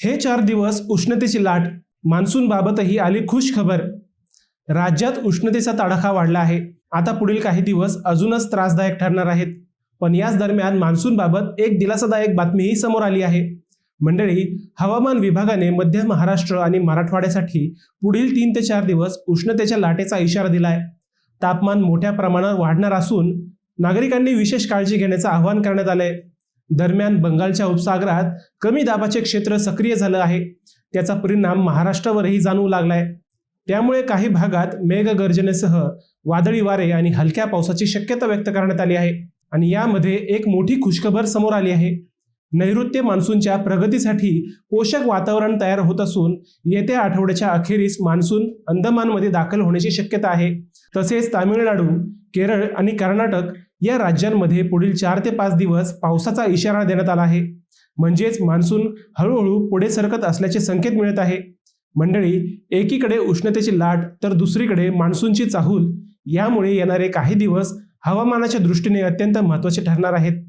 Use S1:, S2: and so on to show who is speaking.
S1: हे 4 दिवस उष्णतेची लाट, मान्सून बाबतही आली खुश खबर। राज्यात उष्णतेचा तडाखा वाढला आहे। आता पुढील काही दिवस अजूनच त्रासदायक ठरणार आहेत। पण याच दरम्यान मान्सून बाबत एक दिलासादायक बातमीही समोर आली आहे। मंडळी, हवामान विभागाने मध्य महाराष्ट्र आणि मराठवाड्यासाठी पुढील 3 ते 4 दिवस उष्णतेच्या लाटेचा इशारा दिलाय। तापमान मोठ्या प्रमाणावर वाढणार असून नागरिकांनी विशेष काळजी घेण्याचं आवाहन करण्यात आलंय। दरम्यान बंगालच्या उपसागरात कमी दाबाचे क्षेत्र सक्रिय झालं आहे। त्याचा परिणाम महाराष्ट्रावरही जाणवू लागलाय। त्यामुळे काही भागात मेघगर्जनेसह वादळी वारे आणि हलक्या पावसाची शक्यता व्यक्त करण्यात आली आहे। आणि यामध्ये एक मोठी खुशखबर समोर आली आहे। नैऋत्य मान्सूनच्या प्रगतीसाठी पोषक वातावरण तयार होत असून येत्या आठवड्याच्या अखेरीस मान्सून अंदमानमध्ये दाखल होण्याची शक्यता आहे। तसेच तामिळनाडू, केरळ आणि कर्नाटक या राज्यांमध्ये पुढील 4 ते 5 दिवस पावसाचा इशारा देण्यात आला आहे। म्हणजेच मान्सून हळूहळू पुढे सरकत असल्याचे संकेत मिळत आहे। मंडळी, एकीकडे उष्णतेची लाट तर दुसरीकडे मान्सूनची चाहूल, यामुळे येणारे काही दिवस हवामानाच्या दृष्टीने अत्यंत महत्त्वाचे ठरणार आहेत।